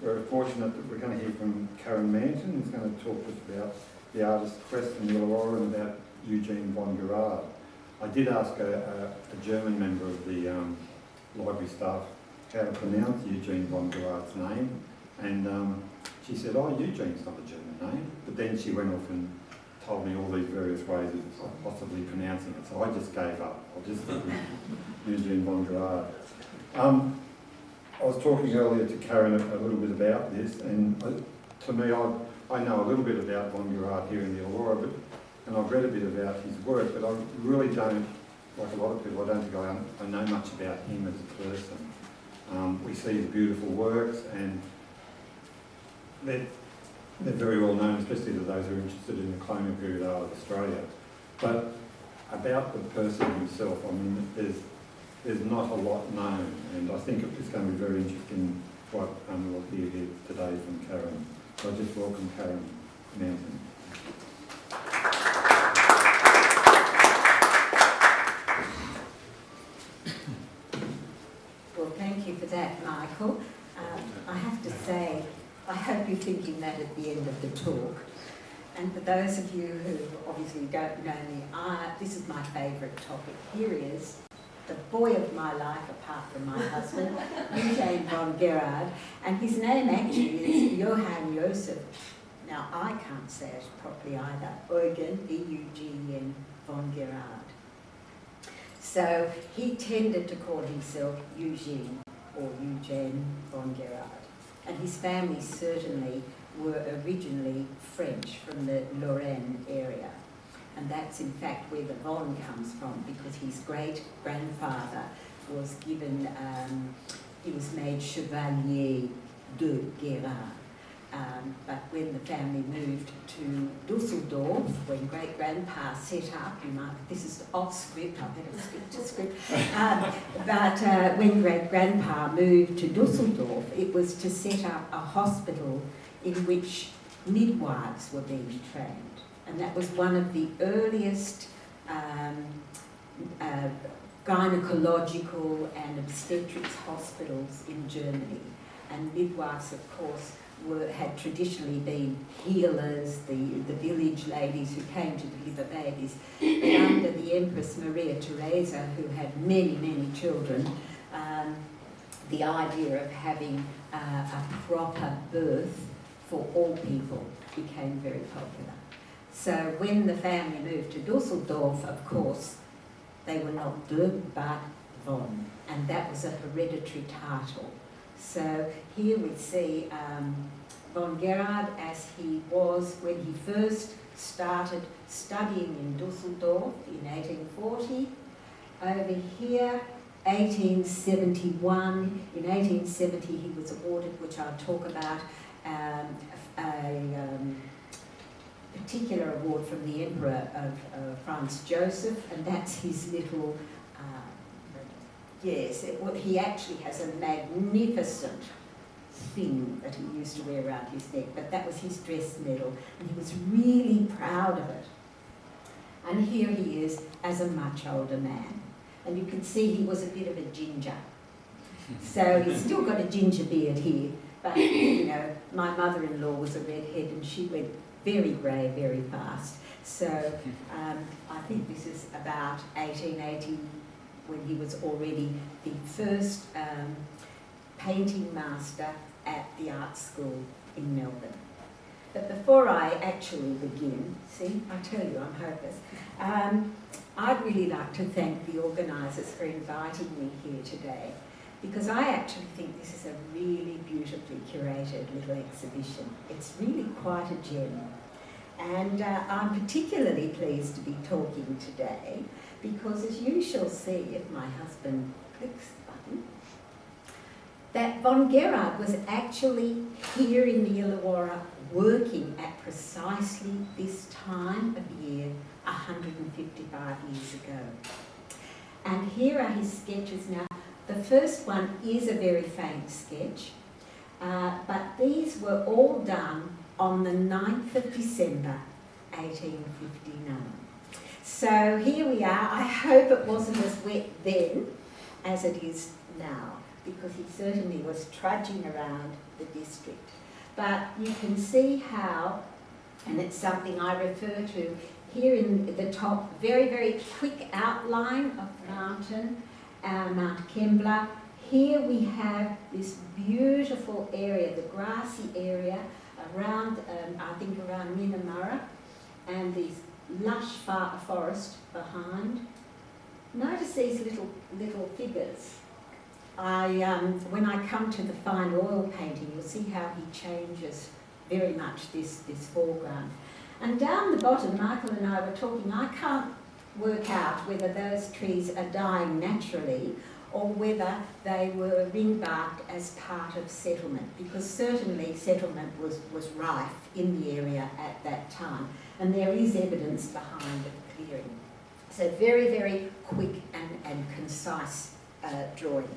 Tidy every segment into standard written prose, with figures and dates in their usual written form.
we're fortunate that we're going to hear from Karen Manton, who's going to talk to us about the artist's quest in Illawarra and about Eugene von Guerard. I did ask a German member of the library staff how to pronounce Eugene von Guerard's name, and she said, "Oh, Eugene's not a German name," but then she went off and told me all these various ways of possibly pronouncing it, so I just gave up. I'll just stick with Eugene von Guerard. I was talking earlier to Karen a little bit about this, and to me, I know a little bit about von Guerard here in the Illawarra, and I've read a bit about his work, but I really don't, like a lot of people, I don't think I know much about him as a person. We see his beautiful works, and they're very well known, especially to those who are interested in the colonial period art of Australia. But about the person himself, I mean, there's not a lot known, and I think it's going to be very interesting what we'll hear here today from Karen. So I just welcome Karen Manton. Well, thank you for that, Michael. I have to say, I hope you're thinking that at the end of the talk. And for those of you who obviously don't know me, this is my favourite topic. Here is the boy of my life, apart from my husband, Eugene von Guerard, and his name actually is Johann Josef. Now, I can't say it properly either. Eugen, Eugene von Guerard. So he tended to call himself Eugene or Eugene von Guerard. And his family certainly were originally French from the Lorraine area. And that's in fact where the von comes from, because his great-grandfather was given, he was made Chevalier de Guerard. But when the family moved to Dusseldorf, when great-grandpa set up, this is off script, I better stick to script, but when great-grandpa moved to Dusseldorf, it was to set up a hospital in which midwives were being trained. And that was one of the earliest gynecological and obstetrics hospitals in Germany. And midwives, of course, had traditionally been healers, the village ladies who came to deliver babies. But under the Empress Maria Theresa, who had many, many children, the idea of having a proper birth for all people became very popular. So when the family moved to Dusseldorf, of course, they were not de, but von, and that was a hereditary title. So here we see von Guerard as he was when he first started studying in Dusseldorf in 1840. Over here, 1871. In 1870 he was awarded, which I'll talk about, a particular award from the Emperor of Franz Joseph, and that's his little, he actually has a magnificent thing that he used to wear around his neck, but that was his dress medal, and he was really proud of it. And here he is as a much older man, and you can see he was a bit of a ginger. So he's still got a ginger beard here, but you know, my mother-in-law was a redhead and she went very grey very fast. So I think this is about 1880 when he was already the first painting master at the art school in Melbourne. But before I actually begin, see, I tell you I'm hopeless, I'd really like to thank the organisers for inviting me here today, because I actually think this is a really beautifully curated little exhibition. It's really quite a gem. And I'm particularly pleased to be talking today because, as you shall see if my husband clicks the button, that von Guerard was actually here in the Illawarra working at precisely this time of year 155 years ago. And here are his sketches now. The first one is a very faint sketch, but these were all done on the 9th of December 1859. So here we are. I hope it wasn't as wet then as it is now, because he certainly was trudging around the district. But you can see how, and it's something I refer to here in the top, very, very quick outline of Manton, Mount Kembla. Here we have this beautiful area, the grassy area around, I think around Minamurra, and these lush forest behind. Notice these little figures. When I come to the fine oil painting, you'll see how he changes very much this foreground. And down the bottom, Michael and I were talking, I can't work out whether those trees are dying naturally or whether they were ring-barked as part of settlement, because certainly settlement was rife in the area at that time, and there is evidence behind the clearing. So very, very quick and concise drawings.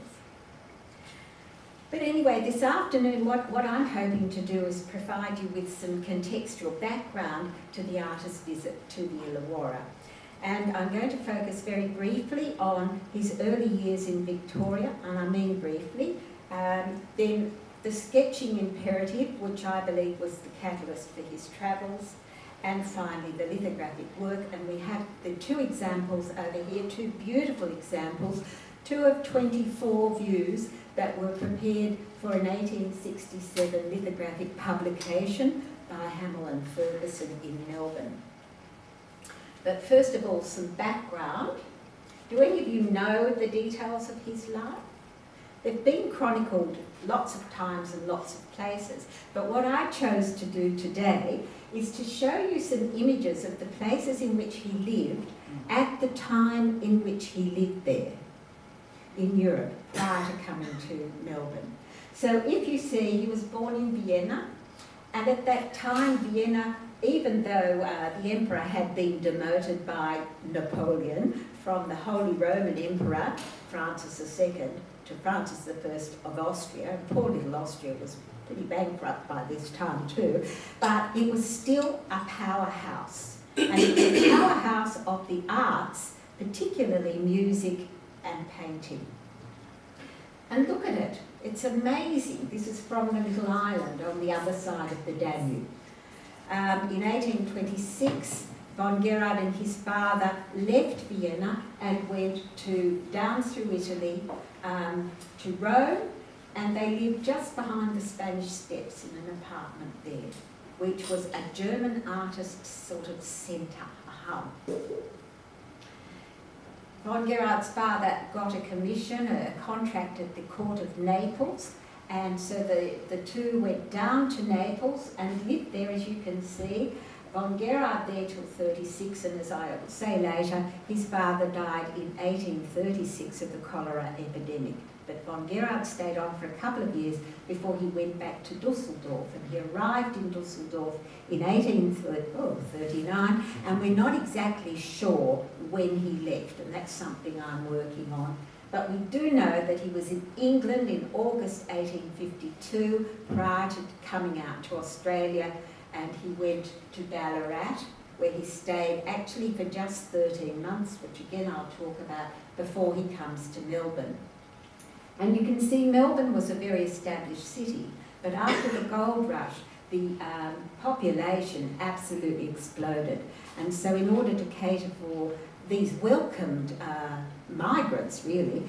But anyway, this afternoon, what I'm hoping to do is provide you with some contextual background to the artist's visit to the Illawarra. And I'm going to focus very briefly on his early years in Victoria, and I mean briefly. Then the sketching imperative, which I believe was the catalyst for his travels, and finally the lithographic work. And we have the two examples over here, two beautiful examples, 2 of 24 views that were prepared for an 1867 lithographic publication by Hamill and Ferguson in Melbourne. But first of all, some background. Do any of you know the details of his life? They've been chronicled lots of times and lots of places, but what I chose to do today is to show you some images of the places in which he lived at the time in which he lived there, in Europe, prior to coming to Melbourne. So if you see, he was born in Vienna, and at that time Vienna, even though the emperor had been demoted by Napoleon from the Holy Roman Emperor Francis II to Francis I of Austria, poor little Austria was pretty bankrupt by this time too, but it was still a powerhouse. And it was a powerhouse of the arts, particularly music and painting. And look at it, it's amazing. This is from the little island on the other side of the Danube. In 1826, von Guerard and his father left Vienna and went down through Italy to Rome, and they lived just behind the Spanish Steps in an apartment there, which was a German artist's sort of centre, a hub. Von Guerard's father got a commission, a contract at the court of Naples, and so the two went down to Naples and lived there, as you can see. Von Guerard there till 36, and as I will say later, his father died in 1836 of the cholera epidemic. But von Guerard stayed on for a couple of years before he went back to Dusseldorf, and he arrived in Dusseldorf in 1839, and we're not exactly sure when he left, and that's something I'm working on. But we do know that he was in England in August 1852, prior to coming out to Australia, and he went to Ballarat, where he stayed actually for just 13 months, which again I'll talk about, before he comes to Melbourne. And you can see Melbourne was a very established city, but after the gold rush, the population absolutely exploded. And so in order to cater for these welcomed migrants, really,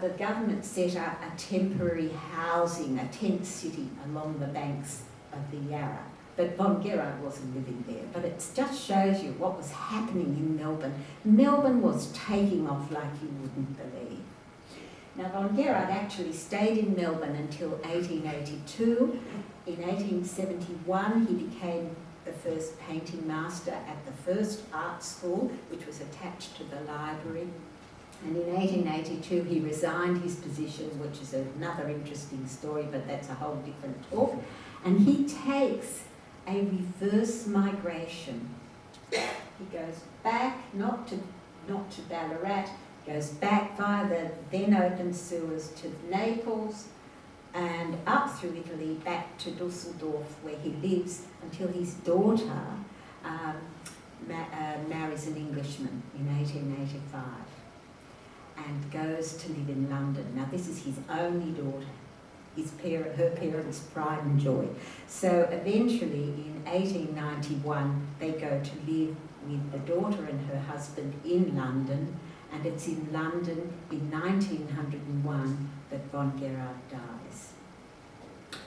the government set up a temporary housing, a tent city along the banks of the Yarra. But von Guerard wasn't living there. But it just shows you what was happening in Melbourne. Melbourne was taking off like you wouldn't believe. Now, von Guerard actually stayed in Melbourne until 1882. In 1871, he became the first painting master at the first art school, which was attached to the library. And in 1882, he resigned his position, which is another interesting story, but that's a whole different talk. And he takes a reverse migration. He goes back, not to Ballarat, goes back via the then open sewers to Naples and up through Italy back to Dusseldorf, where he lives until his daughter marries an Englishman in 1885. and goes to live in London. Now this is his only daughter, her parents' pride and joy. So eventually in 1891 they go to live with the daughter and her husband in London, and it's in London in 1901 that von Guerard dies.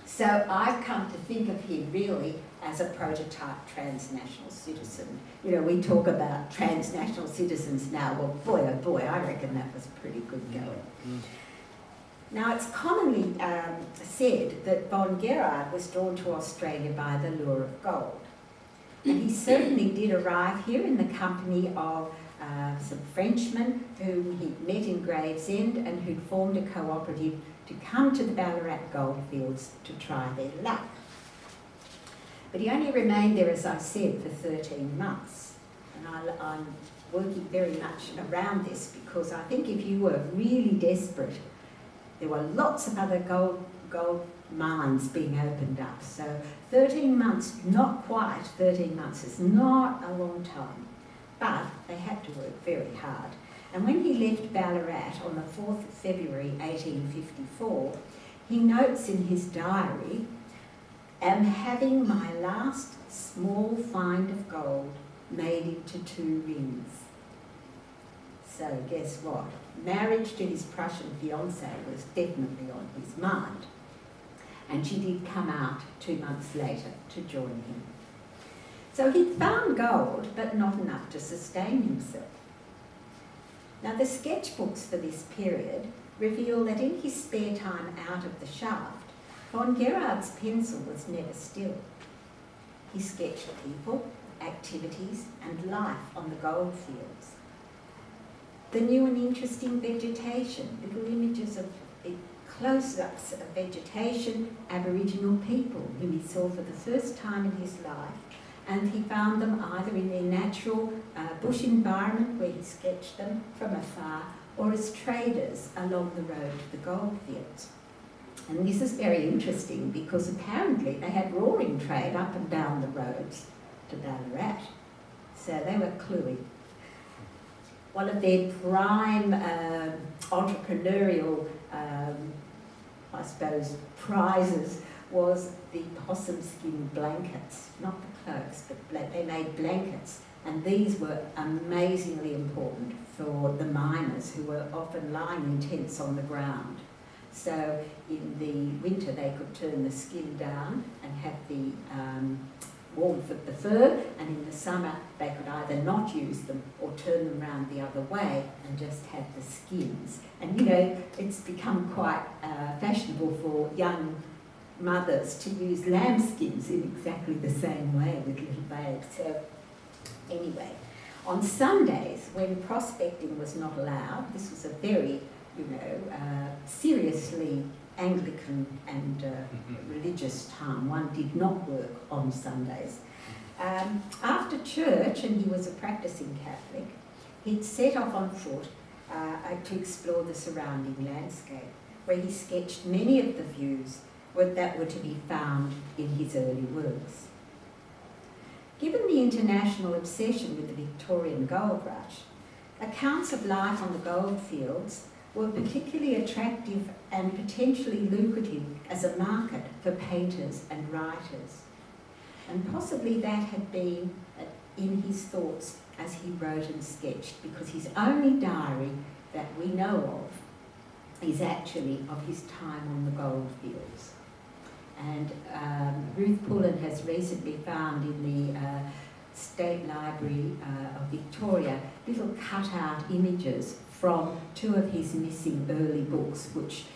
So I've come to think of him really as a prototype transnational citizen. You know, we talk about transnational citizens now. Well, boy, oh boy, I reckon that was pretty good going. Now, it's commonly said that von Guerard was drawn to Australia by the lure of gold. And he certainly did arrive here in the company of some Frenchmen whom he'd met in Gravesend and who'd formed a cooperative to come to the Ballarat goldfields to try their luck. But he only remained there, as I said, for 13 months. And I'm working very much around this because I think if you were really desperate, there were lots of other gold mines being opened up. So 13 months, not quite 13 months, is not a long time. But they had to work very hard. And when he left Ballarat on the 4th of February 1854, he notes in his diary, "Am having my last small find of gold made into 2 rings." So guess what? Marriage to his Prussian fiancée was definitely on his mind. And she did come out 2 months later to join him. So he'd found gold, but not enough to sustain himself. Now the sketchbooks for this period reveal that in his spare time out of the shaft, von Guerard's pencil was never still. He sketched people, activities and life on the goldfields. The new and interesting vegetation, little images of close-ups of vegetation, Aboriginal people whom he saw for the first time in his life, and he found them either in their natural bush environment where he sketched them from afar, or as traders along the road to the goldfields. And this is very interesting because apparently they had roaring trade up and down the roads to Ballarat. So they were cluey. One of their prime entrepreneurial, I suppose, prizes was the possum skin blankets, not the cloaks, but they made blankets, and these were amazingly important for the miners who were often lying in tents on the ground. So in the winter they could turn the skin down and have the warmth of the fur, and in the summer they could either not use them or turn them round the other way and just have the skins. And you know, it's become quite fashionable for young mothers to use lambskins in exactly the same way with little babes. So anyway, on Sundays when prospecting was not allowed, this was a very, seriously Anglican and religious time. One did not work on Sundays. After church, and he was a practicing Catholic, he'd set off on foot to explore the surrounding landscape, where he sketched many of the views that were to be found in his early works. Given the international obsession with the Victorian gold rush, accounts of life on the goldfields were particularly attractive and potentially lucrative as a market for painters and writers. And possibly that had been in his thoughts as he wrote and sketched, because his only diary that we know of is actually of his time on the goldfields. And Ruth Pullen has recently found in the State Library of Victoria little cut-out images from 2 of his missing early books, which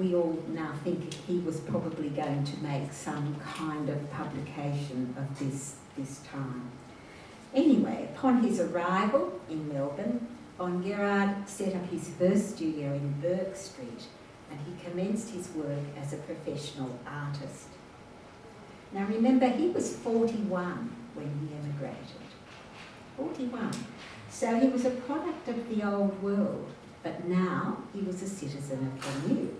we all now think he was probably going to make some kind of publication of this time. Anyway, upon his arrival in Melbourne, von Guerard set up his first studio in Burke Street, and he commenced his work as a professional artist. Now remember, he was 41 when he emigrated. 41. So he was a product of the old world, but now he was a citizen of the new.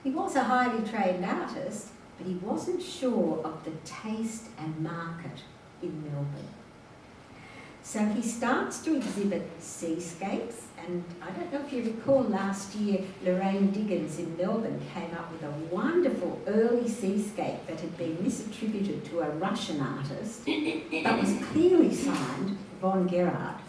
He was a highly trained artist, but he wasn't sure of the taste and market in Melbourne. So he starts to exhibit seascapes, and I don't know if you recall last year, Lorraine Diggins in Melbourne came up with a wonderful early seascape that had been misattributed to a Russian artist, but was clearly signed von Guerard.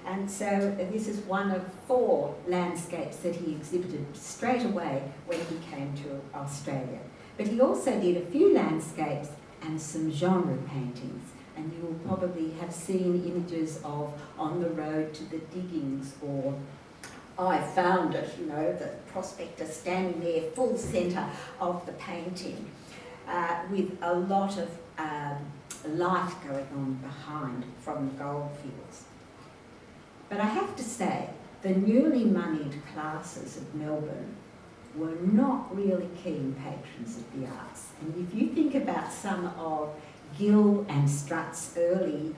And so this is one of 4 landscapes that he exhibited straight away when he came to Australia. But he also did a few landscapes and some genre paintings. And you will probably have seen images of On the Road to the Diggings, or I Found It, you know, the prospector standing there full centre of the painting, with a lot of light going on behind from the goldfields. But I have to say, the newly moneyed classes of Melbourne were not really keen patrons of the arts. And if you think about some of Gill and Strutt's early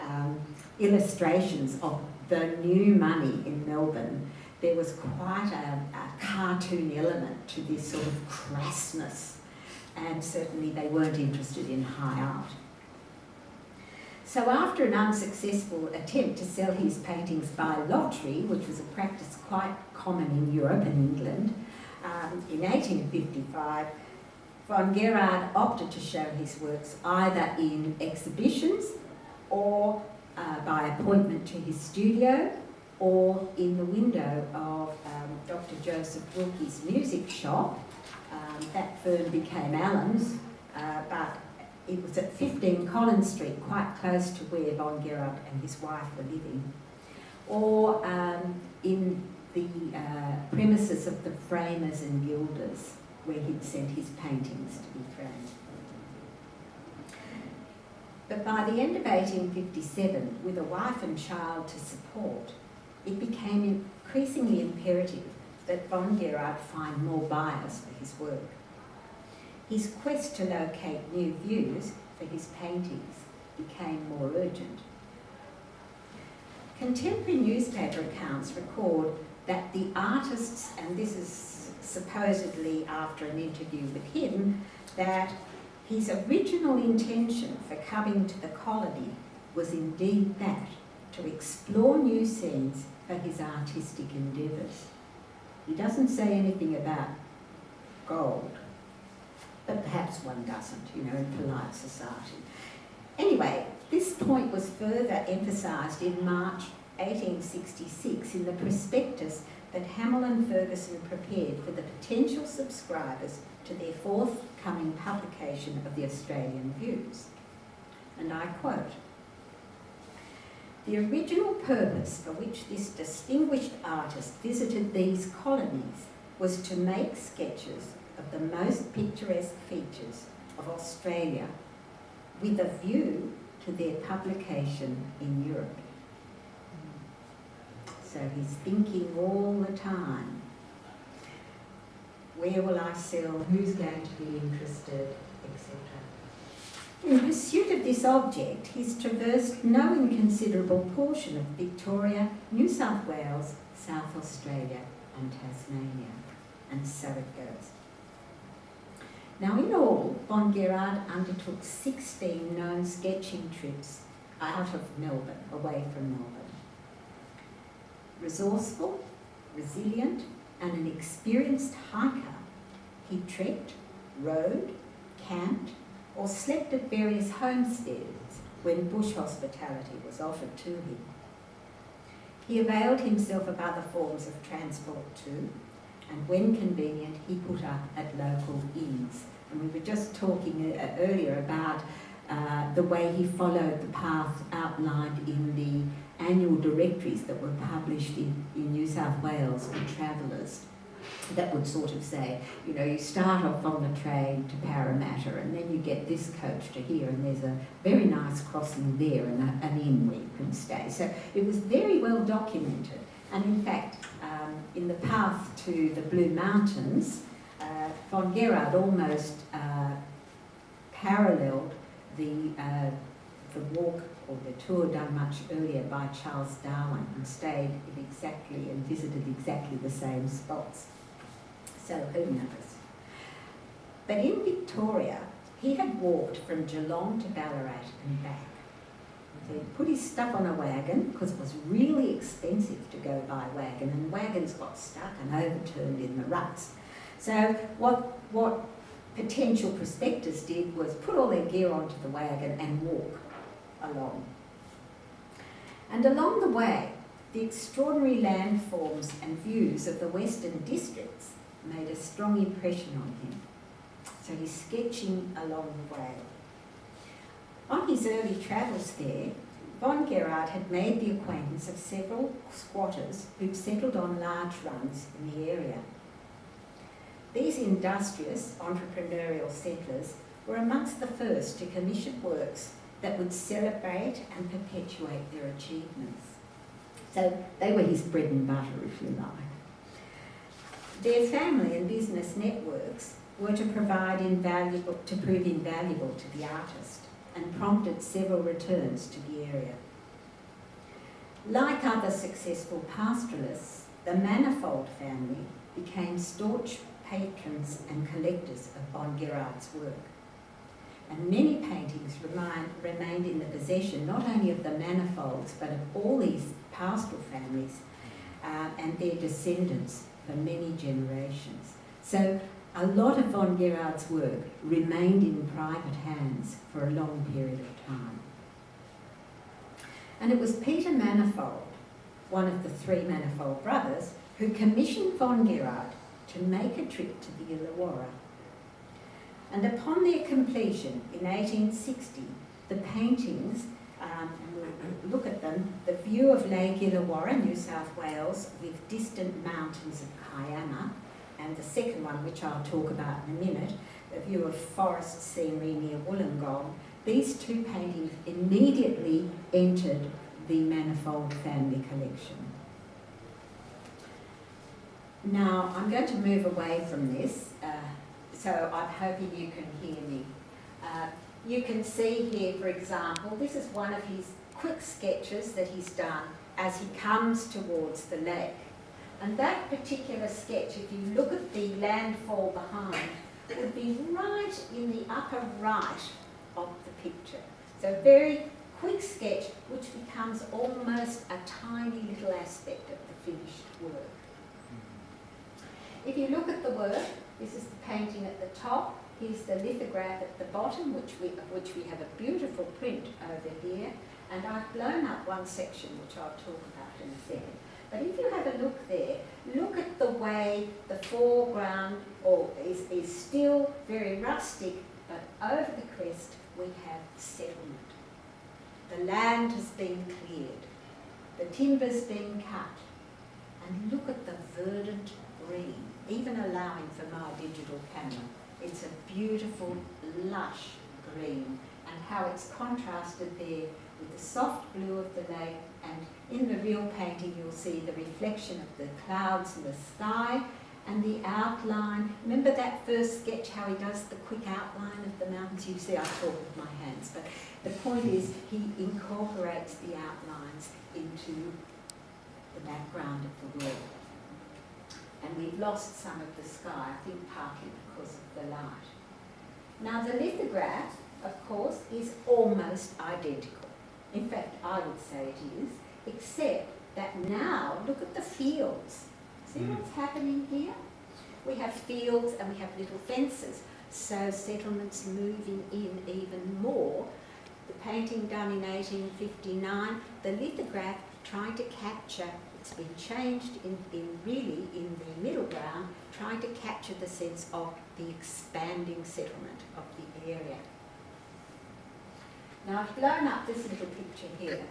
illustrations of the new money in Melbourne, there was quite a cartoon element to this sort of crassness, and certainly they weren't interested in high art. So after an unsuccessful attempt to sell his paintings by lottery, which was a practice quite common in Europe and England, in 1855, von Guerard opted to show his works either in exhibitions or by appointment to his studio, or in the window of Dr. Joseph Wilkie's music shop. That firm became Allen's, but it was at 15 Collins Street, quite close to where von Guerard and his wife were living, or in the premises of the framers and gilders, where he'd sent his paintings to be framed. But by the end of 1857, with a wife and child to support, it became increasingly imperative that von Guerard find more buyers for his work. His quest to locate new views for his paintings became more urgent. Contemporary newspaper accounts record that the artists, and this is supposedly after an interview with him, that his original intention for coming to the colony was indeed that, to explore new scenes for his artistic endeavours. He doesn't say anything about gold, but perhaps one doesn't, you know, in polite society. Anyway, this point was further emphasised in March 1866 in the prospectus that Hamill and Ferguson prepared for the potential subscribers to their forthcoming publication of the Australian Views. And I quote, "The original purpose for which this distinguished artist visited these colonies was to make sketches of the most picturesque features of Australia with a view to their publication in Europe." So he's thinking all the time, where will I sell, who's going to be interested, etc. In pursuit of this object, he's traversed no inconsiderable portion of Victoria, New South Wales, South Australia and Tasmania. And so it goes. Now in all, von Guerard undertook 16 known sketching trips out of Melbourne, away from Melbourne. Resourceful, resilient and an experienced hiker, he trekked, rode, camped or slept at various homesteads when bush hospitality was offered to him. He availed himself of other forms of transport too, and when convenient he put up at local inns. And we were just talking earlier about the way he followed the path outlined in the annual directories that were published in New South Wales for travellers, that would sort of say, you know, you start off on the train to Parramatta and then you get this coach to here and there's a very nice crossing there and an inn where you can stay. So it was very well documented. And in fact, in the path to the Blue Mountains, von Guerard almost paralleled the walk or the tour done much earlier by Charles Darwin and stayed in exactly and visited exactly the same spots. So who knows? But in Victoria, he had walked from Geelong to Ballarat and back. So he put his stuff on a wagon, because it was really expensive to go by wagon, and wagons got stuck and overturned in the ruts. So what potential prospectors did was put all their gear onto the wagon and walk along. And along the way, the extraordinary landforms and views of the western districts made a strong impression on him. So he's sketching along the way. On his early travels there, von Guerard had made the acquaintance of several squatters who'd settled on large runs in the area. These industrious, entrepreneurial settlers were amongst the first to commission works that would celebrate and perpetuate their achievements. So they were his bread and butter, if you like. Their family and business networks were to prove invaluable to the artist, and prompted several returns to the area. Like other successful pastoralists, the Manifold family became staunch patrons and collectors of von Guerard's work. And many paintings remained in the possession not only of the Manifolds, but of all these pastoral families and their descendants for many generations. So a lot of von Guerard's work remained in private hands for a long period of time. And it was Peter Manifold, one of the three Manifold brothers, who commissioned von Guerard to make a trip to the Illawarra. And upon their completion in 1860, the paintings, and we'll look at them, the view of Lake Illawarra, New South Wales, with distant mountains of Kiama, and the second one, which I'll talk about in a minute, the view of forest scenery near Wollongong, these two paintings immediately entered the Manifold family collection. Now, I'm going to move away from this, so I'm hoping you can hear me. You can see here, for example, this is one of his quick sketches that he's done as he comes towards the lake. And that particular sketch, if you look at the landfall behind, would be right in the upper right of the picture. So very quick sketch, which becomes almost a tiny little aspect of the finished work. If you look at the work, this is the painting at the top, here's the lithograph at the bottom, of which we have a beautiful print over here, and I've blown up one section which I'll talk about in a second. But if you have a look there, look at the way the foreground is still very rustic, but over the crest we have settlement. The land has been cleared, the timber's been cut, and look at the verdant green, even allowing for my digital camera. It's a beautiful, lush green, and how it's contrasted there with the soft blue of the lake, and in the real painting you'll see the reflection of the clouds in the sky and the outline. Remember that first sketch, how he does the quick outline of the mountains? You see I talk with my hands, but the point is he incorporates the outlines into the background of the world. And we've lost some of the sky, I think partly because of the light. Now the lithograph, of course, is almost identical. In fact, I would say it is, except that now, look at the fields. See what's happening here? We have fields and we have little fences, so settlements moving in even more. The painting done in 1859, the lithograph trying to capture, it's been changed in the middle ground, trying to capture the sense of the expanding settlement of the area. Now I've blown up this little picture here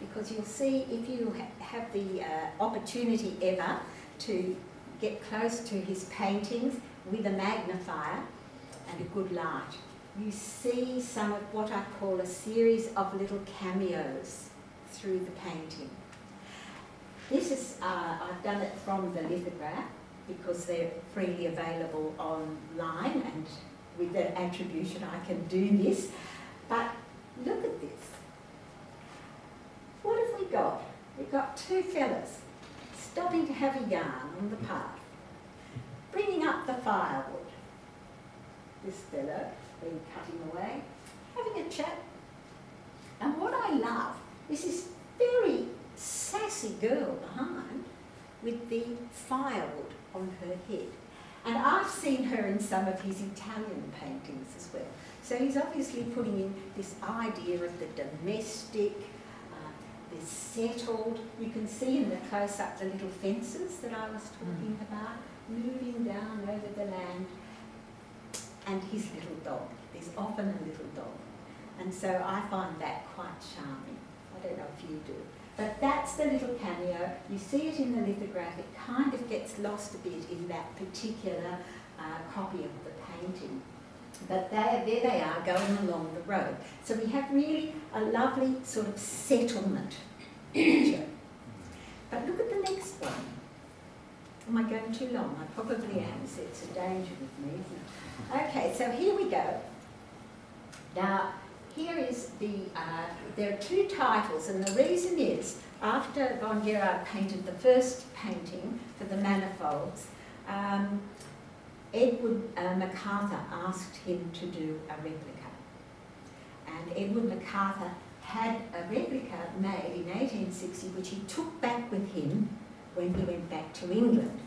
because you'll see, if you have the opportunity ever to get close to his paintings with a magnifier and a good light, you see some of what I call a series of little cameos through the painting. This is, I've done it from the lithograph because they're freely available online, and with that attribution I can do this. But look at this. What have we got? We've got two fellas stopping to have a yarn on the path, bringing up the firewood. This fellow been cutting away, having a chat. And what I love is this very sassy girl behind with the firewood on her head. And I've seen her in some of his Italian paintings as well. So he's obviously putting in this idea of the domestic, the settled. You can see in the close-up the little fences that I was talking about, moving down over the land. And his little dog. There's often a little dog. And so I find that quite charming. I don't know if you do. But that's the little cameo. You see it in the lithograph. It kind of gets lost a bit in that particular copy of the painting. But there they are going along the road. So we have really a lovely sort of settlement picture. But look at the next one. Am I going too long? I probably am. So it's a danger with me, isn't it? Okay, so here we go. Now, here is there are two titles, and the reason is, after von Guerard painted the first painting for the manifolds, Edward MacArthur asked him to do a replica. And Edward MacArthur had a replica made in 1860, which he took back with him when he went back to England.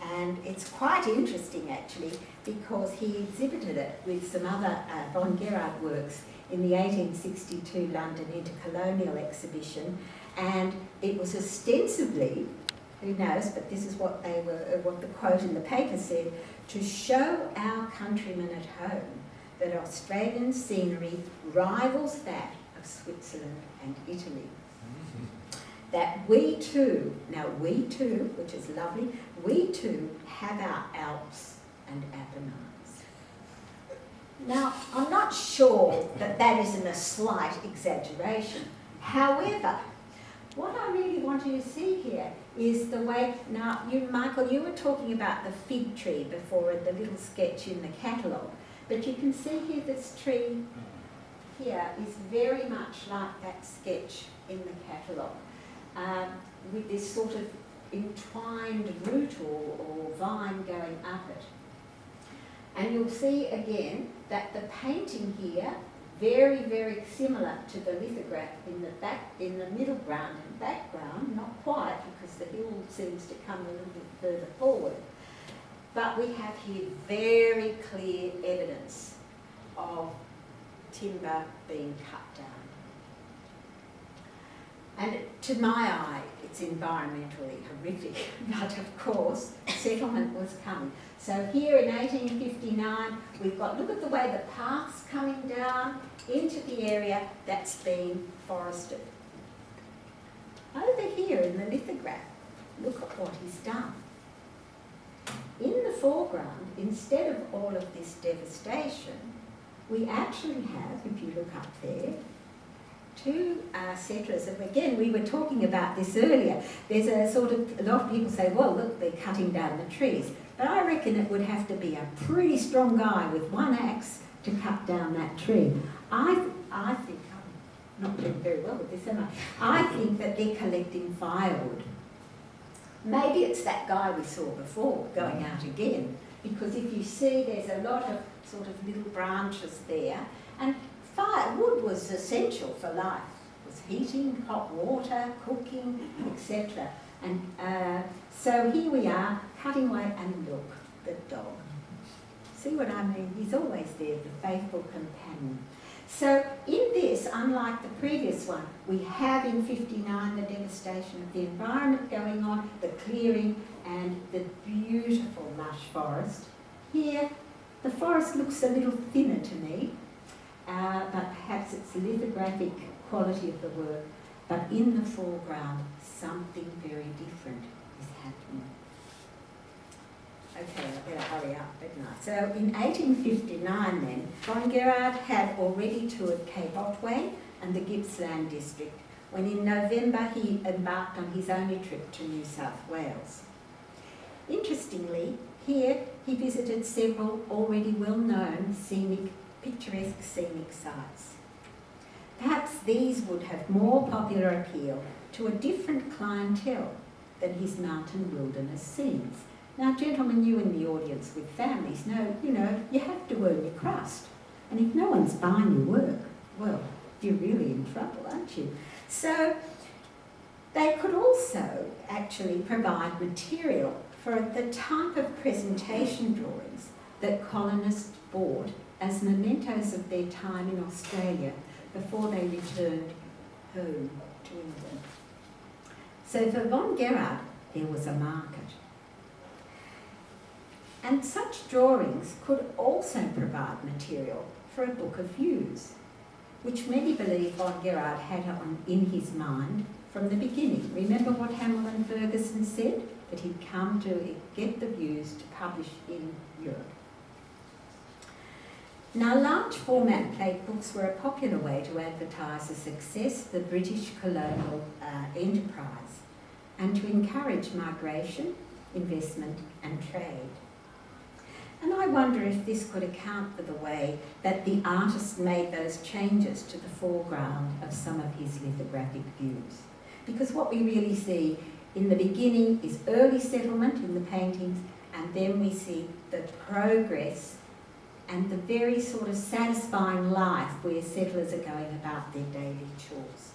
And it's quite interesting, actually, because he exhibited it with some other von Guerard works in the 1862 London Intercolonial Exhibition, and it was ostensibly, who knows, but this is what what the quote in the paper said, to show our countrymen at home that Australian scenery rivals that of Switzerland and Italy. That we too, which is lovely, we too have our Alps and Apennines. Now, I'm not sure that that isn't a slight exaggeration. However, what I really want you to see here is the way, now, Michael, you were talking about the fig tree before, the little sketch in the catalogue, but you can see here this tree here is very much like that sketch in the catalogue. With this sort of entwined root or vine going up it. And you'll see again that the painting here, very, very similar to the lithograph in the middle ground and background, not quite because the hill seems to come a little bit further forward. But we have here very clear evidence of timber being cut down. And to my eye, it's environmentally horrific, but of course, settlement was coming. So here in 1859, we've got, look at the way the path's coming down into the area that's been forested. Over here in the lithograph, look at what he's done. In the foreground, instead of all of this devastation, we actually have, if you look up there, two settlers, and again, we were talking about this earlier. There's a sort of, a lot of people say, well, look, they're cutting down the trees. But I reckon it would have to be a pretty strong guy with one axe to cut down that tree. I think, I'm not doing very well with this, am I? I think that they're collecting firewood. Maybe it's that guy we saw before going out again, because if you see, there's a lot of sort of little branches there, and firewood was essential for life. It was heating, hot water, cooking, etc. And so here we are, cutting away, and look, the dog. See what I mean? He's always there, the faithful companion. So in this, unlike the previous one, we have in 59 the devastation of the environment going on, the clearing, and the beautiful lush forest. Here, the forest looks a little thinner to me, but perhaps it's the lithographic quality of the work. But in the foreground, something very different is happening. Okay, I better hurry up, don't I? So in 1859 then, von Guerard had already toured Cape Otway and the Gippsland district, when in November he embarked on his only trip to New South Wales. Interestingly, here he visited several already well-known picturesque scenic sites. Perhaps these would have more popular appeal to a different clientele than his mountain wilderness scenes. Now, gentlemen, you in the audience with families know, you have to earn your crust. And if no one's buying your work, well, you're really in trouble, aren't you? So they could also actually provide material for the type of presentation drawings that colonists bought as mementos of their time in Australia before they returned home to England. So for von Guerard, there was a market. And such drawings could also provide material for a book of views, which many believe von Guerard had in his mind from the beginning. Remember what Hamill and Ferguson said? That he'd come to get the views to publish in Europe. Now, large format plate books were a popular way to advertise the success of the British colonial enterprise and to encourage migration, investment and trade. And I wonder if this could account for the way that the artist made those changes to the foreground of some of his lithographic views. Because what we really see in the beginning is early settlement in the paintings, and then we see the progress and the very sort of satisfying life where settlers are going about their daily chores.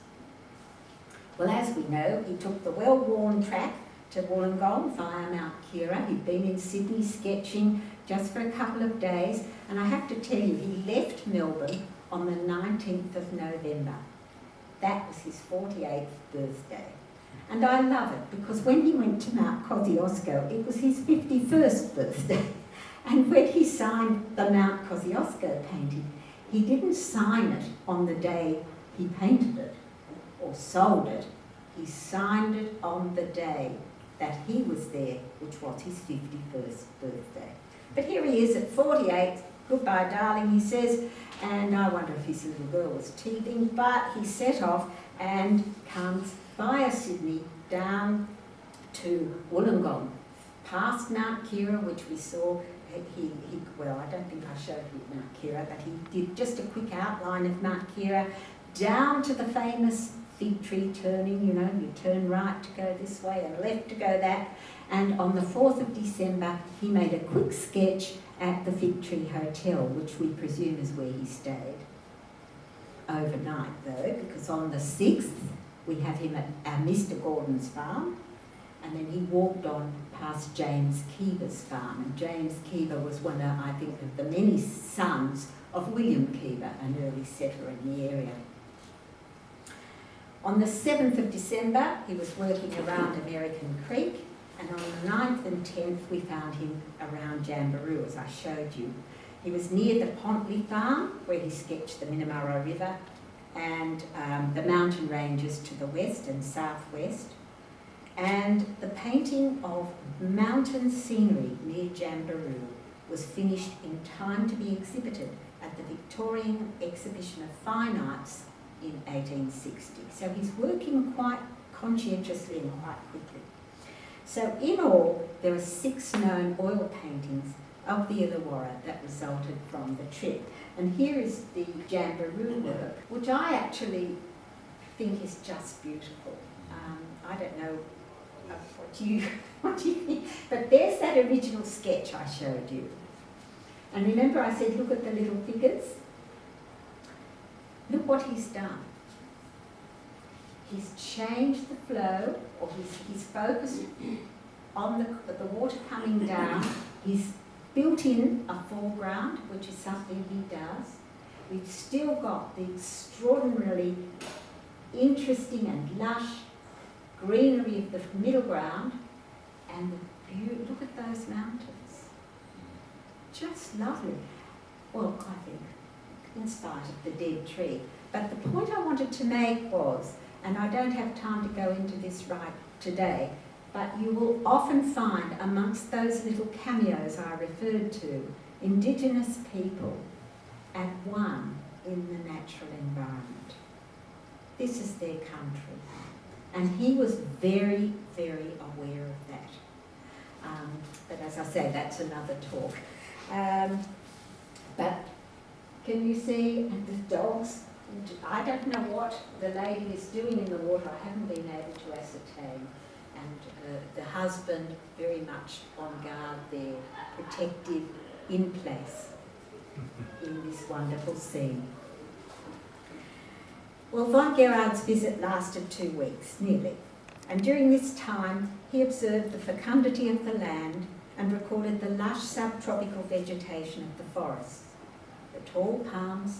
Well, as we know, he took the well-worn track to Wollongong via Mount Kira. He'd been in Sydney sketching just for a couple of days, and I have to tell you, he left Melbourne on the 19th of November. That was his 48th birthday. And I love it because when he went to Mount Kosciuszko, it was his 51st birthday. And when he signed the Mount Kosciuszko painting, he didn't sign it on the day he painted it or sold it. He signed it on the day that he was there, which was his 51st birthday. But here he is at 48, goodbye darling, he says, and I wonder if his little girl was teething, but he set off and comes via Sydney down to Wollongong, past Mount Kira, which we saw. Well, I don't think I showed you Mount Kira, but he did just a quick outline of Mount Kira, down to the famous fig tree turning, you know, you turn right to go this way and left to go that. And on the 4th of December, he made a quick sketch at the Fig Tree Hotel, which we presume is where he stayed overnight, though, because on the 6th, we have him at Mr. Gordon's farm, and then he walked on past James Keever's farm. And James Keever was one of, I think, of the many sons of William Keever, an early settler in the area. On the 7th of December, he was working around American Creek, and on the 9th and 10th, we found him around Jamberoo, as I showed you. He was near the Pontley farm, where he sketched the Minamurra River and the mountain ranges to the west and southwest, and the painting of mountain scenery near Jamberoo was finished in time to be exhibited at the Victorian Exhibition of Fine Arts in 1860. So he's working quite conscientiously and quite quickly. So in all, there are 6 known oil paintings of the Illawarra that resulted from the trip. And here is the Jamberoo work, which I actually think is just beautiful. I don't know what you think, but there's that original sketch I showed you. And remember I said, look at the little figures? Look what he's done. He's changed the flow, or he's focused on the water coming down. He's built in a foreground, which is something he does. We've still got the extraordinarily interesting and lush greenery of the middle ground, and the look at those mountains. Just lovely. Well, I think, in spite of the dead tree. But the point I wanted to make was, and I don't have time to go into this right today, but you will often find amongst those little cameos I referred to, Indigenous people at one in the natural environment. This is their country. And he was very, very aware of that. But as I say, that's another talk. But can you see the dogs? I don't know what the lady is doing in the water. I haven't been able to ascertain. And the husband very much on guard there, protective, in place in this wonderful scene. Well, von Guerard's visit lasted 2 weeks, nearly, and during this time he observed the fecundity of the land and recorded the lush subtropical vegetation of the forests, the tall palms,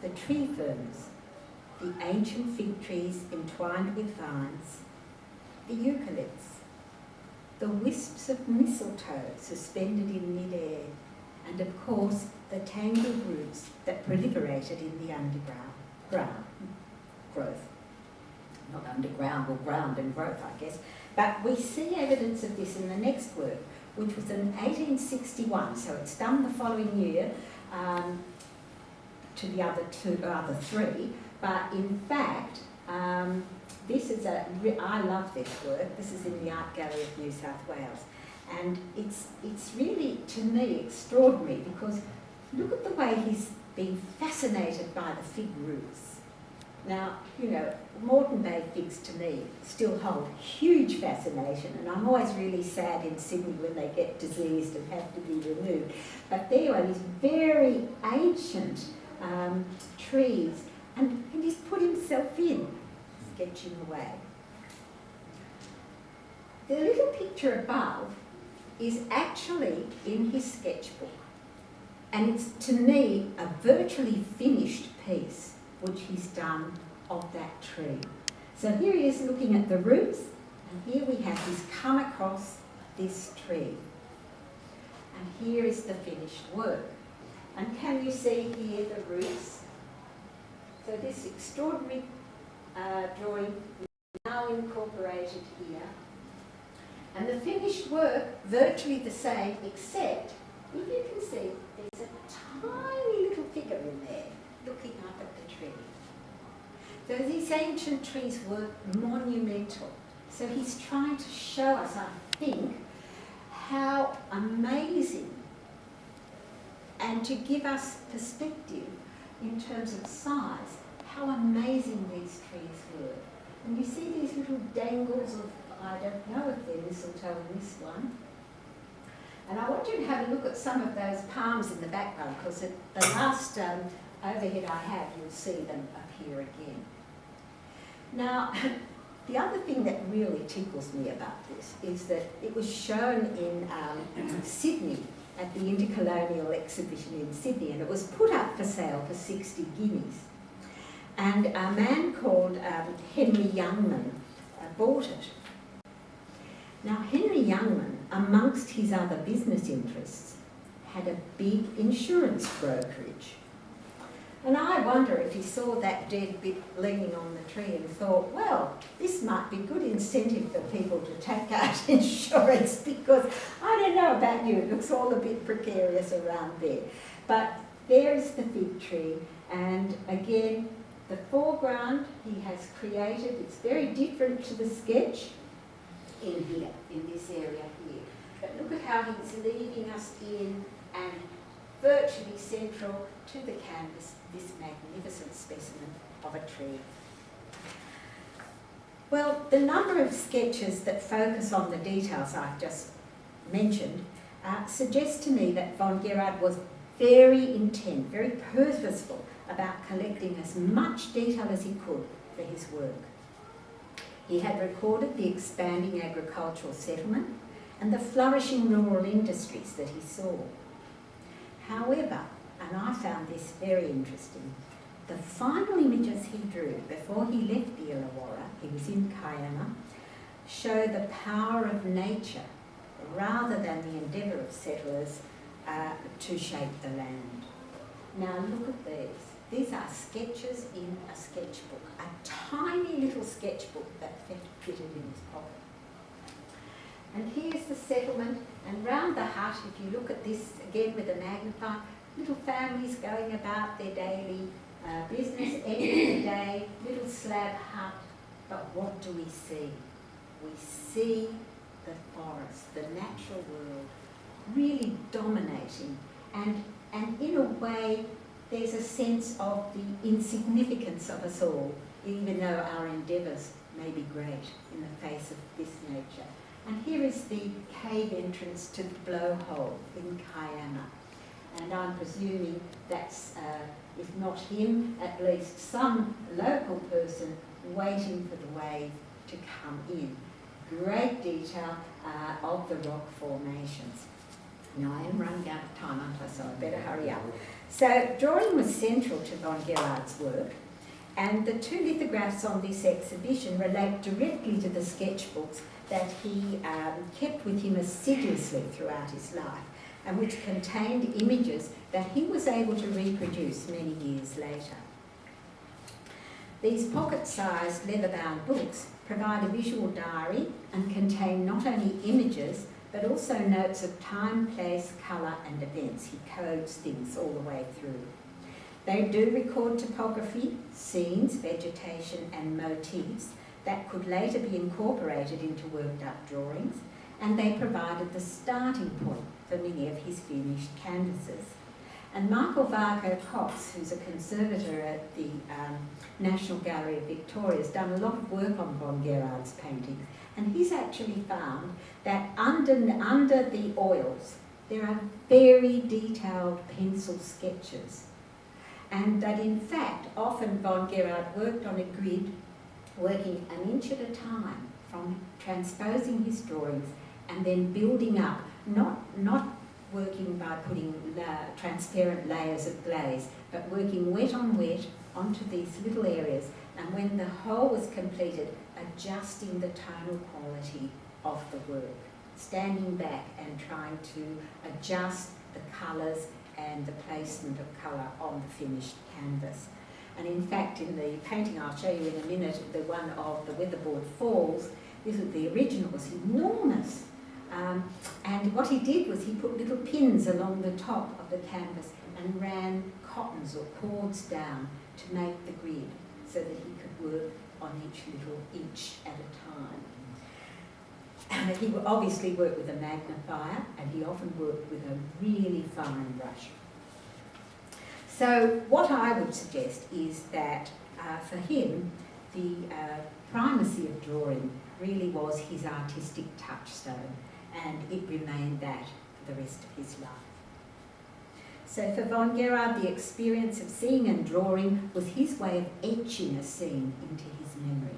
the tree ferns, the ancient fig trees entwined with vines, the eucalypts, the wisps of mistletoe suspended in mid-air, and of course the tangled roots that proliferated in the underground growth. Not underground, or ground and growth, I guess. But we see evidence of this in the next work, which was in 1861, so it's done the following year to the other three. But in fact, this is I love this work. This is in the Art Gallery of New South Wales. And it's really, to me, extraordinary because look at the way he's been fascinated by the fig roots. Now, you know, Moreton Bay figs to me still hold huge fascination, and I'm always really sad in Sydney when they get diseased and have to be removed. But there are these very ancient trees, and he's put himself in, sketching away. The little picture above is actually in his sketchbook, and it's, to me, a virtually finished piece which he's done of that tree. So here he is looking at the roots, and here we have he's come across this tree. And here is the finished work. And can you see here the roots? So this extraordinary drawing is now incorporated here. And the finished work, virtually the same, except, if you can see, there's a tiny little figure in there looking up at the tree. So these ancient trees were monumental. So he's trying to show us, I think, how amazing, and to give us perspective in terms of size, how amazing these trees were. And you see these little dangles of, I don't know if they're mistletoe in this one. And I want you to have a look at some of those palms in the background, because at the last overhead I have, you'll see them appear again. Now, the other thing that really tickles me about this is that it was shown in Sydney at the Intercolonial Exhibition in Sydney, and it was put up for sale for 60 guineas. And a man called Henry Youngman bought it. Now, Henry Youngman, amongst his other business interests, had a big insurance brokerage. And I wonder if he saw that dead bit leaning on the tree and thought, well, this might be good incentive for people to take out insurance, because I don't know about you, it looks all a bit precarious around there. But there is the fig tree, and again, the foreground he has created, it's very different to the sketch in here, in this area here. But look at how he's leading us in, and virtually central to the canvas, this magnificent specimen of a tree. Well, the number of sketches that focus on the details I've just mentioned suggests to me that von Guerard was very intent, very purposeful about collecting as much detail as he could for his work. He had recorded the expanding agricultural settlement and the flourishing rural industries that he saw. However, and I found this very interesting, the final images he drew before he left the Illawarra, he was in Kiama, show the power of nature rather than the endeavour of settlers to shape the land. Now look at these. These are sketches in a sketchbook, a tiny little sketchbook that fitted in his pocket. And here's the settlement, and round the hut, if you look at this again with a magnifier, little families going about their daily business, ending the day, little slab hut. But what do we see? We see the forest, the natural world, really dominating, and in a way, there's a sense of the insignificance of us all, even though our endeavours may be great in the face of this nature. And here is the cave entrance to the blowhole in Kiama. And and I'm presuming that's, if not him, at least some local person waiting for the wave to come in. Great detail of the rock formations. Now I am running out of time, aren't I? So I better hurry up. So drawing was central to von Guerard's work, and the two lithographs on this exhibition relate directly to the sketchbooks that he kept with him assiduously throughout his life, and which contained images that he was able to reproduce many years later. These pocket-sized leather-bound books provide a visual diary and contain not only images but also notes of time, place, colour and events. He codes things all the way through. They do record topography, scenes, vegetation and motifs that could later be incorporated into worked up drawings, and they provided the starting point for many of his finished canvases. And Michael Varco Cox, who's a conservator at the National Gallery of Victoria, has done a lot of work on von Guerard's paintings, and he's actually found that under the oils there are very detailed pencil sketches, and that in fact often von Guerard worked on a grid, working an inch at a time from transposing his drawings and then building up, not working by putting transparent layers of glaze, but working wet on wet onto these little areas, and when the whole was completed, adjusting the tonal quality of the work, standing back and trying to adjust the colours and the placement of colour on the finished canvas. And in fact, in the painting I'll show you in a minute, the one of the Weatherboard Falls, this was the original, was enormous. And what he did was he put little pins along the top of the canvas and ran cottons or cords down to make the grid so that he could work on each little inch at a time. And he would obviously work with a magnifier, and he often worked with a really fine brush. So what I would suggest is that for him, the primacy of drawing really was his artistic touchstone, and it remained that for the rest of his life. So for von Guerard, the experience of seeing and drawing was his way of etching a scene into his memory.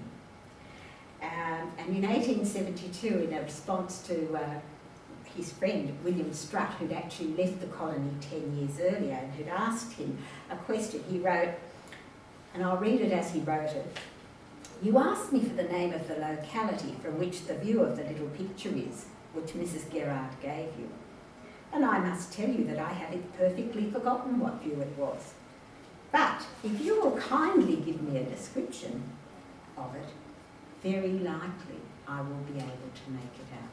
And in 1872, in a response to his friend William Strutt, who'd actually left the colony 10 years earlier and who'd asked him a question, he wrote, and I'll read it as he wrote it: "You asked me for the name of the locality from which the view of the little picture is, which Mrs. Guerard gave you. And I must tell you that I have perfectly forgotten what view it was. But if you will kindly give me a description of it, very likely I will be able to make it out."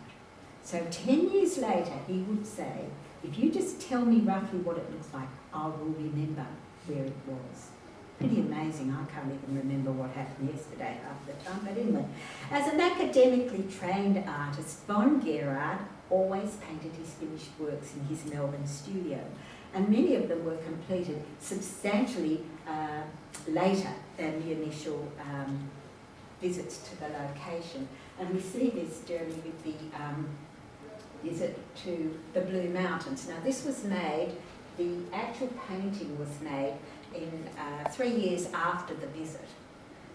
So 10 years later, he would say, if you just tell me roughly what it looks like, I will remember where it was. Pretty amazing. I can't even remember what happened yesterday half the time. But anyway, as an academically trained artist, von Guerard always painted his finished works in his Melbourne studio, and many of them were completed substantially later than the initial visits to the location. And we see this, Jeremy, with the visit to the Blue Mountains. Now this was made, the actual painting was made in 3 years after the visit,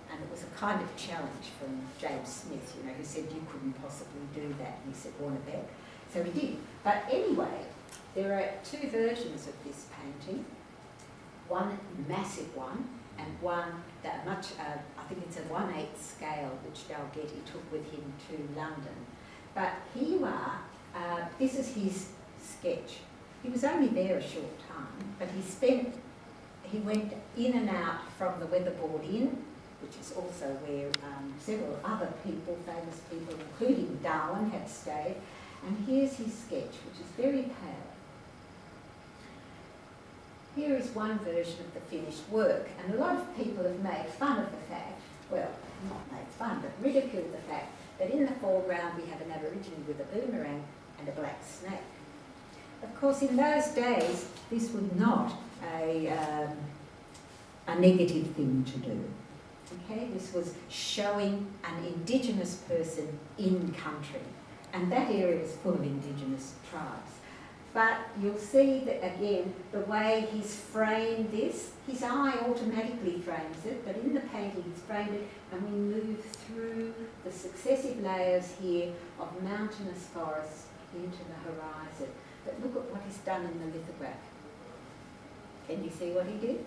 and it was a kind of challenge from James Smith, you know, who said you couldn't possibly do that, and he said, "Want it back?" So he did. But anyway, there are two versions of this painting, one massive one and one that much, I think it's a 1/8 scale, which Dalgety took with him to London. But here you are, this is his sketch. He was only there a short time, but he went in and out from the Weatherboard Inn, which is also where several other people, famous people, including Darwin, had stayed. And here's his sketch, which is very pale. Here is one version of the finished work, and a lot of people have made fun of the fact, well, not made fun, but ridiculed the fact that in the foreground we have an Aborigine with a boomerang and a black snake. Of course, in those days, this was not a negative thing to do. Okay, this was showing an Indigenous person in country, and that area is full of Indigenous tribes. But you'll see that again, the way he's framed this, his eye automatically frames it, but in the painting he's framed it, and we move through the successive layers here of mountainous forest into the horizon. But look at what he's done in the lithograph. Can you see what he did?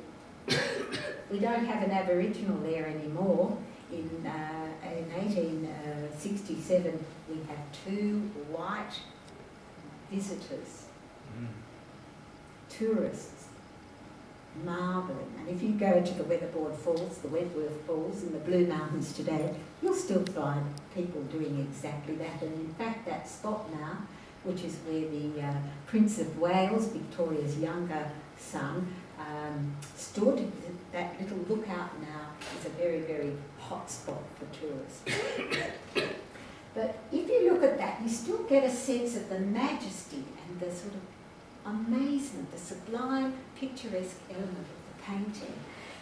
We don't have an Aboriginal there anymore. In 1867, we have two white visitors, tourists, marvelling. And if you go to the Weatherboard Falls, the Wentworth Falls in the Blue Mountains today, you'll still find people doing exactly that. And in fact, that spot now, which is where the Prince of Wales, Victoria's younger son, stood, that little lookout now is a very, very hot spot for tourists. But if you look at that, you still get a sense of the majesty and the sort of amazement, the sublime, picturesque element of the painting.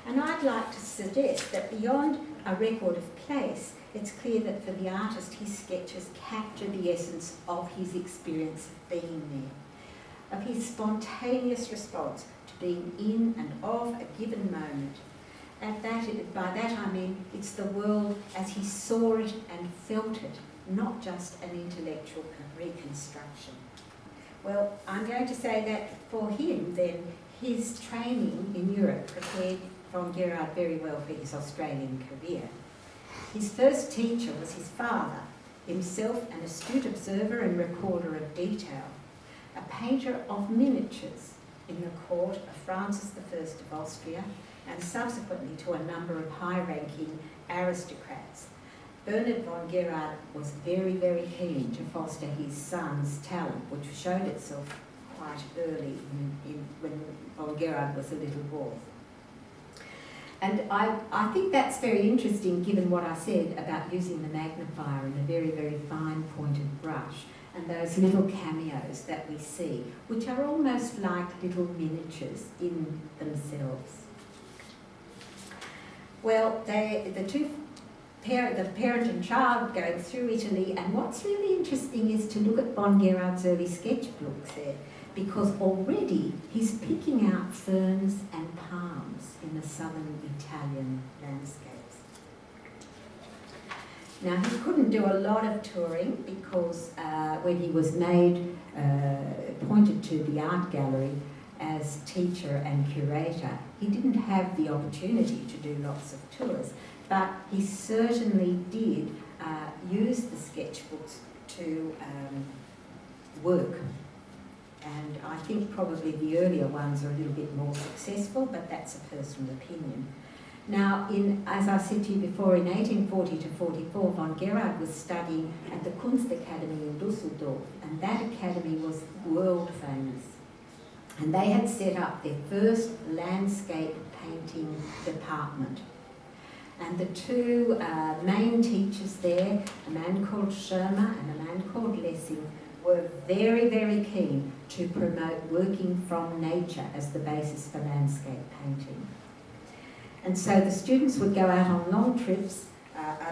And I'd like to suggest that beyond a record of place, it's clear that for the artist, his sketches capture the essence of his experience of being there, of his spontaneous response to being in and of a given moment. And by that I mean it's the world as he saw it and felt it, not just an intellectual reconstruction. Well, I'm going to say that for him then, his training in Europe prepared von Guerard very well for his Australian career. His first teacher was his father, himself an astute observer and recorder of detail, a painter of miniatures in the court of Francis I of Austria, and subsequently to a number of high-ranking aristocrats. Bernard von Guerard was very, very keen to foster his son's talent, which showed itself quite early when von Guerard was a little boy. And I think that's very interesting given what I said about using the magnifier and a very, very fine pointed brush and those little cameos that we see, which are almost like little miniatures in themselves. Well, the parent and child going through Italy, and what's really interesting is to look at von Guerard's early sketchbooks there, because already he's picking out ferns and palms in the southern Italian landscapes. Now, he couldn't do a lot of touring because when he was appointed to the art gallery as teacher and curator, he didn't have the opportunity to do lots of tours, but he certainly did use the sketchbooks to work. And I think probably the earlier ones are a little bit more successful, but that's a personal opinion. Now, as I said to you before, in 1840 to 44, von Guerard was studying at the Kunstakademie in Dusseldorf, and that academy was world famous. And they had set up their first landscape painting department. And the two main teachers there, a man called Schirmer and a man called Lessing, were very, very keen to promote working from nature as the basis for landscape painting. And so the students would go out on long trips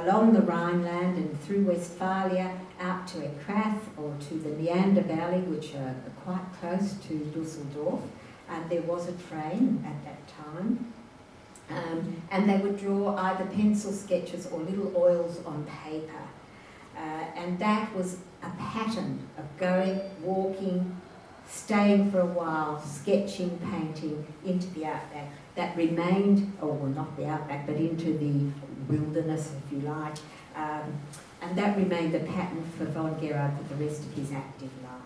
along the Rhineland and through Westphalia out to Ekrath or to the Neander Valley, which are quite close to Dusseldorf. And there was a train at that time. And they would draw either pencil sketches or little oils on paper. And that was a pattern of going, walking, staying for a while, sketching, painting into the outback. That remained, or well, not the outback, but into the wilderness, if you like. And that remained the pattern for von Guerard for the rest of his active life.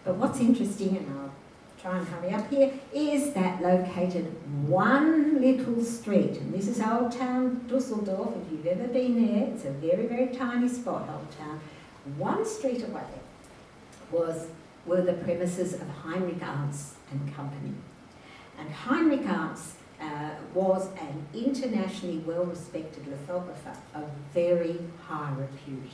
But what's interesting, and I'll try and hurry up here, is that located one little street, and this is Old Town Dusseldorf. If you've ever been there, it's a very, very tiny spot, Old Town. One street away were the premises of Heinrich Arndt and Company. And Heinrich Arndt was an internationally well-respected lithographer of very high repute.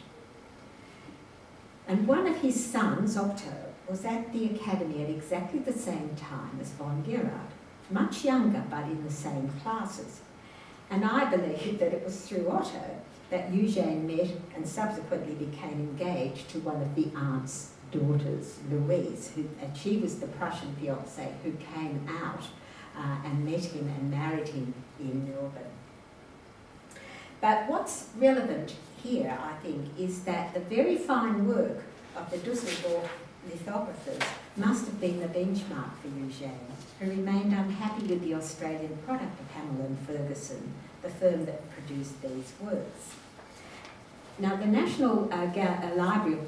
And one of his sons, Otto, was at the academy at exactly the same time as von Guerard, much younger but in the same classes. And I believe that it was through Otto that Eugene met and subsequently became engaged to one of the Arndts' daughters, Louise, and she was the Prussian fiancée who came out and met him and married him in Melbourne. But what's relevant here, I think, is that the very fine work of the Dusseldorf lithographers must have been the benchmark for Eugene, who remained unhappy with the Australian product of Hamel and Ferguson, the firm that produced these works. Now, the National Library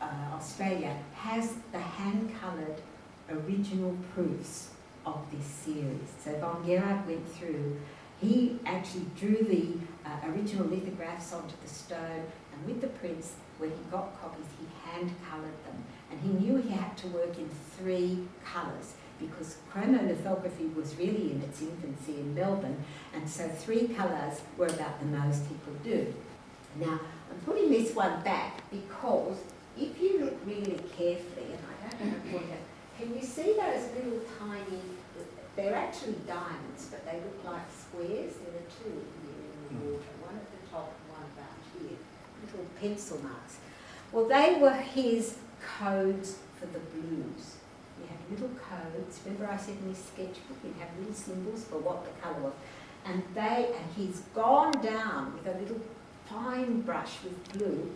of Australia has the hand-coloured original proofs of this series. So von Guerard went through, he actually drew the original lithographs onto the stone, and with the prints, when he got copies, he hand-coloured them. And he knew he had to work in 3 colours because chromolithography was really in its infancy in Melbourne, and so 3 colours were about the most he could do. Now, I'm putting this one back because if you look really carefully, and I don't have a pointer, can you see those little tiny, they're actually diamonds, but they look like squares? There are 2 here in the water, one at the top and one about here, little pencil marks. Well, they were his codes for the blues. He had little codes. Remember I said in his sketchbook he'd have little symbols for what the colour was. And he's gone down with a little fine brush with blue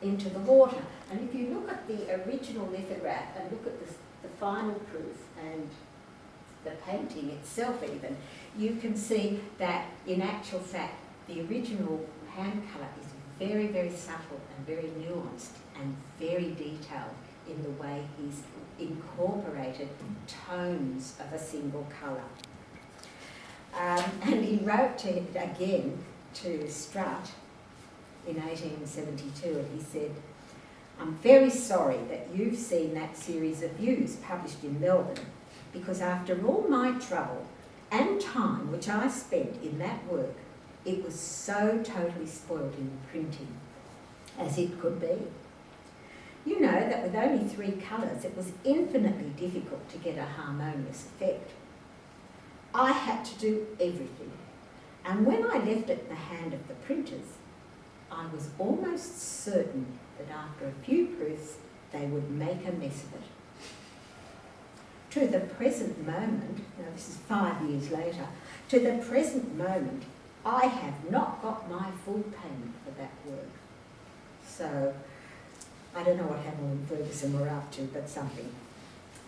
into the water. And if you look at the original lithograph and look at the final proof and the painting itself even, you can see that in actual fact the original hand colour is very, very subtle and very nuanced and very detailed in the way he's incorporated tones of a single colour. And he wrote to Strutt in 1872, and he said, "I'm very sorry that you've seen that series of views published in Melbourne, because after all my trouble and time which I spent in that work, it was so totally spoiled in printing, as it could be. You know that with only 3 colours, it was infinitely difficult to get a harmonious effect. I had to do everything, and when I left it in the hand of the printers, I was almost certain that after a few proofs, they would make a mess of it. To the present moment," now this is 5 years later, "to the present moment, I have not got my full payment for that work." So, I don't know what Hamel and Ferguson were up to, but something.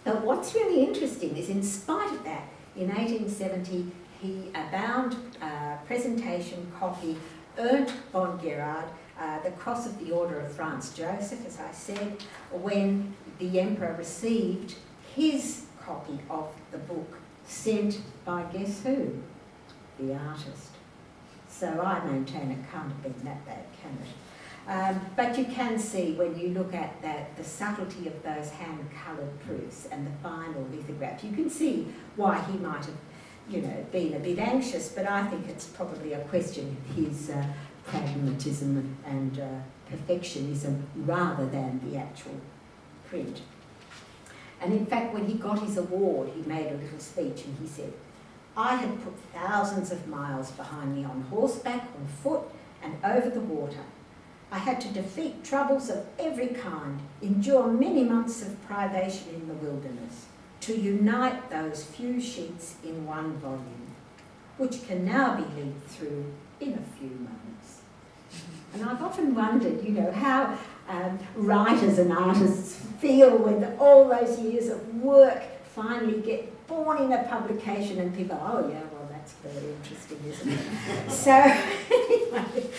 But what's really interesting is, in spite of that, in 1870, a bound presentation copy earned von Guerard the Cross of the Order of Franz Joseph, as I said, when the Emperor received his copy of the book sent by guess who? The artist. So I maintain it can't have been that bad, can it? But you can see when you look at the subtlety of those hand-coloured proofs and the final lithograph, you can see why he might have, been a bit anxious, but I think it's probably a question of his pragmatism and perfectionism rather than the actual print. And in fact, when he got his award, he made a little speech and he said, "I had put thousands of miles behind me on horseback, on foot, and over the water. I had to defeat troubles of every kind, endure many months of privation in the wilderness, to unite those few sheets in one volume, which can now be lived through in a few moments." And I've often wondered, how writers and artists feel when all those years of work finally get born in a publication and people, "Oh yeah, well that's very interesting, isn't it?" So anyway,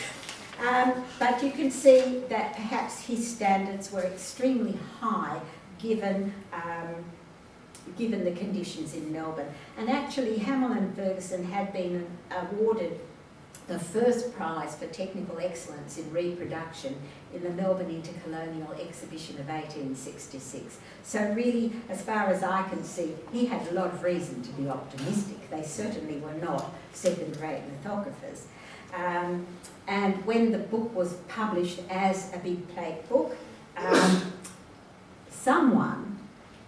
but you can see that perhaps his standards were extremely high given the conditions in Melbourne. And actually Hamel and Ferguson had been awarded the first prize for technical excellence in reproduction in the Melbourne Intercolonial Exhibition of 1866. So really, as far as I can see, he had a lot of reason to be optimistic. They certainly were not second-rate lithographers. And when the book was published as a big plate book, someone,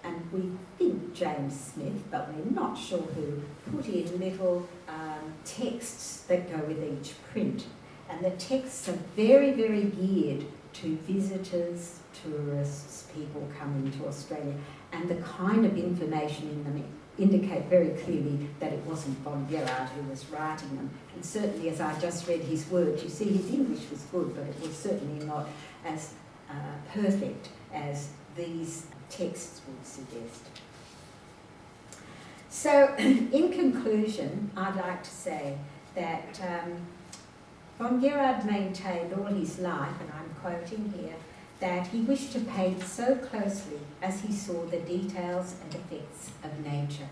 and we think James Smith, but we're not sure who, put in little texts that go with each print. And the texts are very, very geared to visitors, tourists, people coming to Australia, and the kind of information in them indicate very clearly that it wasn't von Guerard who was writing them. And certainly, as I just read his words, you see his English was good, but it was certainly not as perfect as these texts would suggest. So, in conclusion, I'd like to say that von Guerard maintained all his life, and I'm quoting here, that he wished to paint so closely as he saw the details and effects of nature.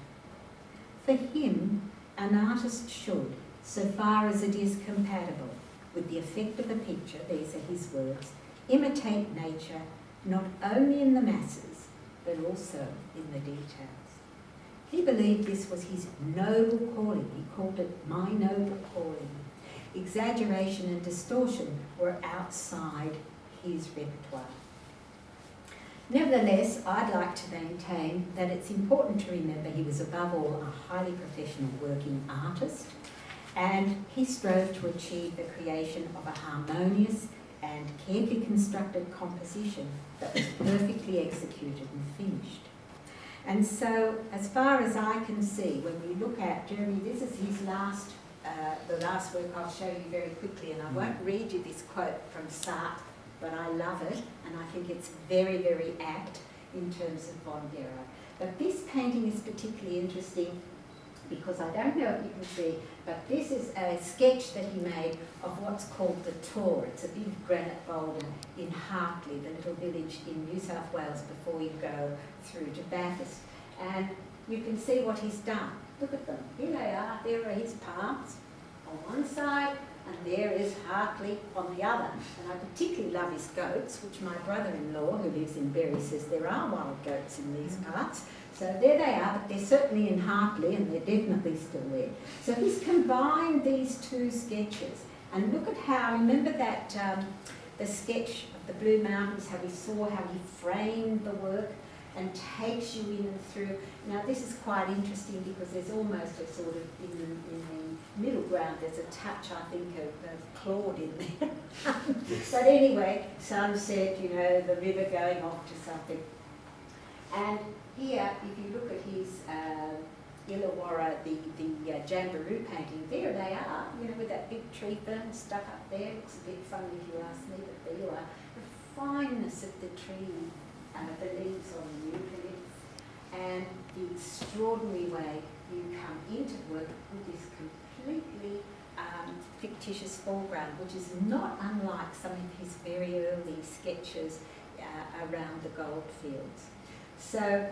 For him, an artist should, so far as it is compatible with the effect of a picture, these are his words, imitate nature not only in the masses, but also in the details. He believed this was his noble calling. He called it my noble calling. Exaggeration and distortion were outside his repertoire. Nevertheless, I'd like to maintain that it's important to remember he was above all a highly professional working artist, and he strove to achieve the creation of a harmonious and carefully constructed composition that was perfectly executed and finished. And so, as far as I can see, when we look at Jeremy, this is his last, the last work I'll show you very quickly, and I won't read you this quote from Sartre, but I love it, and I think it's very, very apt in terms of von Guerard. But this painting is particularly interesting because I don't know if you can see, but this is a sketch that he made of what's called the Tor. It's a big granite boulder in Hartley, the little village in New South Wales before you go through to Bathurst. And you can see what he's done. Look at them. Here they are. There are his palms on one side, and there is Hartley on the other. And I particularly love his goats, which my brother-in-law, who lives in Berry, says there are wild goats in these parts. So there they are, but they're certainly in Hartley, and they're definitely still there. So he's combined these two sketches. And look at how, remember that, the sketch of the Blue Mountains, how we saw how he framed the work and takes you in and through. Now this is quite interesting because there's almost a sort of, in the middle ground, there's a touch, I think, of Claude in there. But anyway, sunset, you know, the river going off to something. And here, if you look at his Illawarra, the Jamboree painting, there they are, you know, with that big tree fern stuck up there. Looks a bit funny if you ask me, but there you are. The fineness of the tree, the leaves on the eucalypts, and the extraordinary way you come into work with this completely fictitious foreground, which is not unlike some of his very early sketches around the goldfields. So,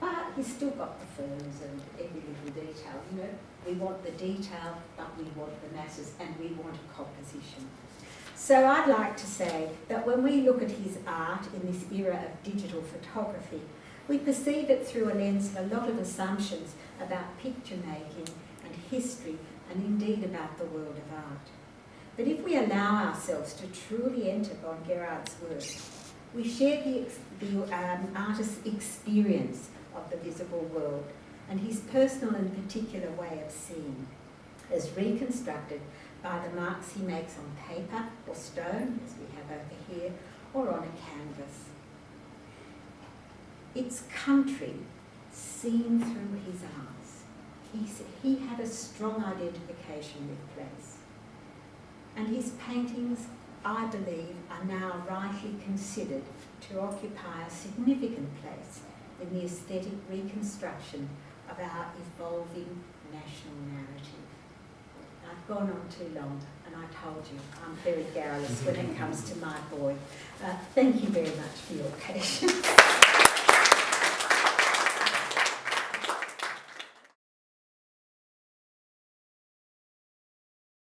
but he's still got the ferns and every little detail. You know, we want the detail, but we want the masses, and we want a composition. So I'd like to say that when we look at his art in this era of digital photography, we perceive it through a lens of a lot of assumptions about picture making and history, and indeed about the world of art. But if we allow ourselves to truly enter von Guerard's work, we share the artist's experience of the visible world and his personal and particular way of seeing, as reconstructed by the marks he makes on paper or stone, as we have over here, or on a canvas. It's country seen through his eyes. He had a strong identification with place. And his paintings, I believe, are now rightly considered to occupy a significant place in the aesthetic reconstruction of our evolving national narrative. I've gone on too long, and I told you I'm very garrulous when it comes to my boy. Thank you very much for your patience.